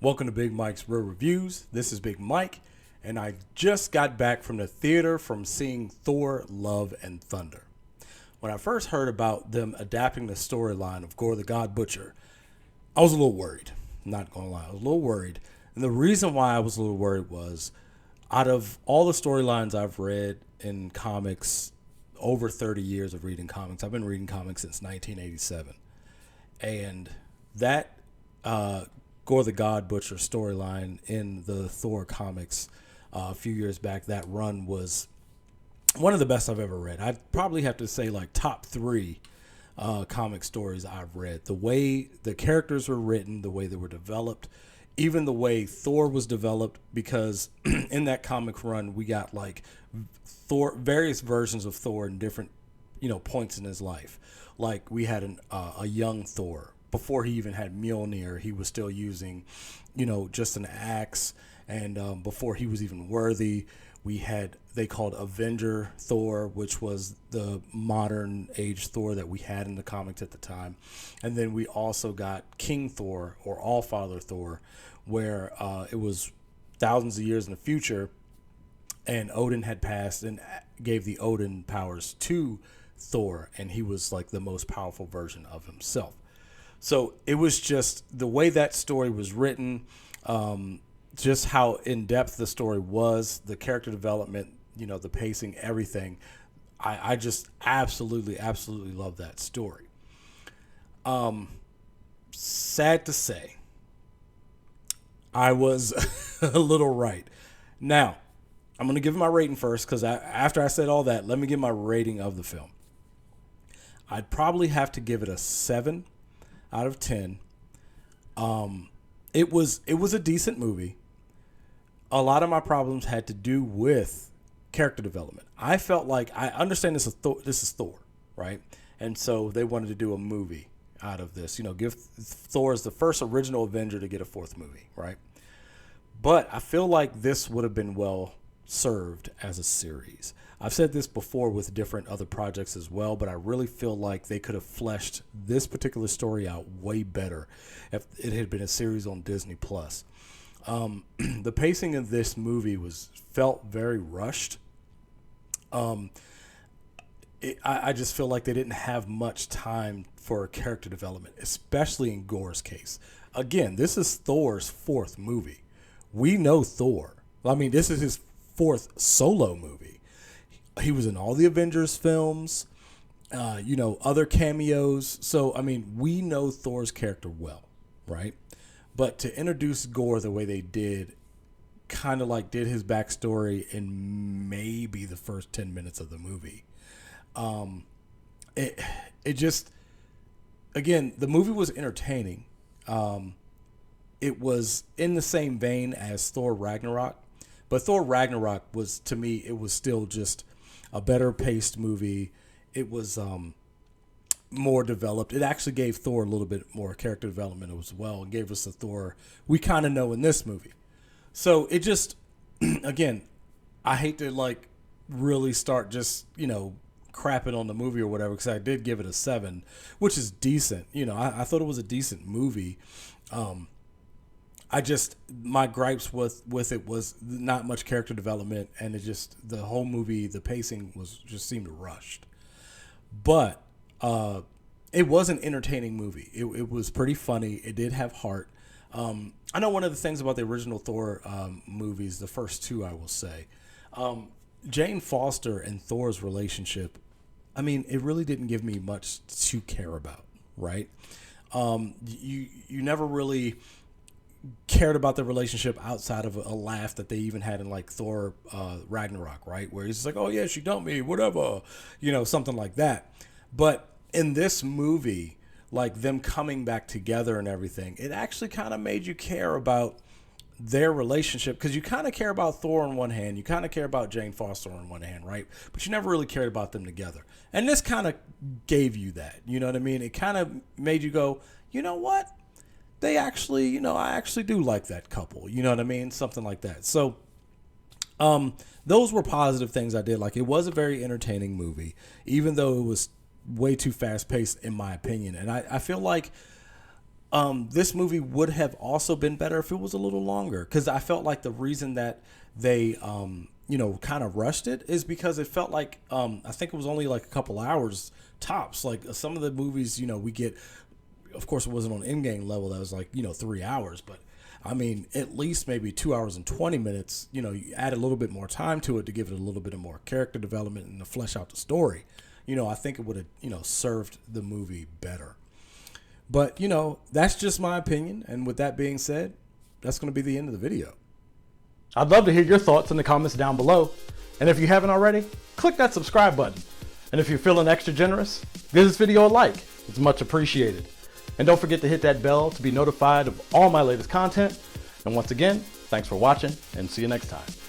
Welcome to Big Mike's Real Reviews. This is Big Mike, and I just got back from the theater from seeing Thor, Love, and Thunder. When I first heard about them adapting the storyline of Gorr the God Butcher, I was a little worried. Not going to lie, I was a little worried. And the reason why I was a little worried was, out of all the storylines I've read in comics, over 30 years of reading comics, I've been reading comics since 1987. And that Gorr the God Butcher storyline in the Thor Comics a few years back, that run was one of the best I've ever read. I'd probably have to say like top three comic stories I've read. The way the characters were written, the way they were developed, even the way Thor was developed, because in that comic run we got like Thor, various versions of Thor in different points in his life. Like we had a young Thor. Before he even had Mjolnir, he was still using, just an axe. And before he was even worthy, they called Avenger Thor, which was the modern age Thor that we had in the comics at the time. And then we also got King Thor, or All-Father Thor, where it was thousands of years in the future, and Odin had passed and gave the Odin powers to Thor, and he was like the most powerful version of himself. So it was just the way that story was written, just how in-depth the story was, the character development, the pacing, everything. I just absolutely love that story. Sad to say, I was a little right. Now, I'm going to give my rating first, because after I said all that, let me give my rating of the film. I'd probably have to give it a 7 out of 10. It was a decent movie. A lot of my problems had to do with character development. I felt like, I understand this is Thor, right? And so they wanted to do a movie out of this. Give Thor as the first original Avenger to get a fourth movie, right? But I feel like this would have been well served as a series. I've said this before with different other projects as well, but I really feel like they could have fleshed this particular story out way better if it had been a series on Disney Plus. The pacing of this movie felt very rushed. I just feel like they didn't have much time for character development, especially in Gorr's case. Again, this is Thor's fourth movie. We know Thor. I mean, this is his fourth solo movie. He was in all the Avengers films, other cameos. So, I mean, we know Thor's character well, right? But to introduce Gorr the way they did, kind of like did his backstory in maybe the first 10 minutes of the movie. It just, again, the movie was entertaining. It was in the same vein as Thor Ragnarok. But Thor Ragnarok was, to me, it was still just a better paced movie. It was more developed. It actually gave Thor a little bit more character development as well, and gave us the Thor we kind of know in this movie. So it just, again, I hate to really start just, crapping on the movie or whatever, because I did give it a 7, which is decent. I thought it was a decent movie. My gripes with it was not much character development, and the whole movie, the pacing just seemed rushed. But it was an entertaining movie. It was pretty funny. It did have heart. I know one of the things about the original Thor movies, the first two, I will say, Jane Foster and Thor's relationship, I mean, it really didn't give me much to care about, right? You never really cared about the relationship outside of a laugh that they even had in Thor Ragnarok, right? Where he's just like, oh yeah, she dumped me, whatever, something like that. But in this movie, them coming back together and everything, it actually kind of made you care about their relationship, because you kind of care about Thor on one hand, you kind of care about Jane Foster on one hand, right? But you never really cared about them together. And this kind of gave you that, you know what I mean? It kind of made you go, you know what? They actually, I actually do like that couple. You know what I mean? Something like that. So, those were positive things I did. It was a very entertaining movie, even though it was way too fast paced, in my opinion. And I feel like this movie would have also been better if it was a little longer, because I felt like the reason that they kind of rushed it is because it felt like I think it was only like a couple hours tops. Like some of the movies we get, of course it wasn't on Endgame level, that was like 3 hours, but I mean at least maybe 2 hours and 20 minutes. You add a little bit more time to it to give it a little bit of more character development and to flesh out the story. I think it would have served the movie better. But, that's just my opinion. And with that being said, that's going to be the end of the video. I'd love to hear your thoughts in the comments down below. And if you haven't already, click that subscribe button. And if you're feeling extra generous, give this video a like. It's much appreciated. And don't forget to hit that bell to be notified of all my latest content. And once again, thanks for watching and see you next time.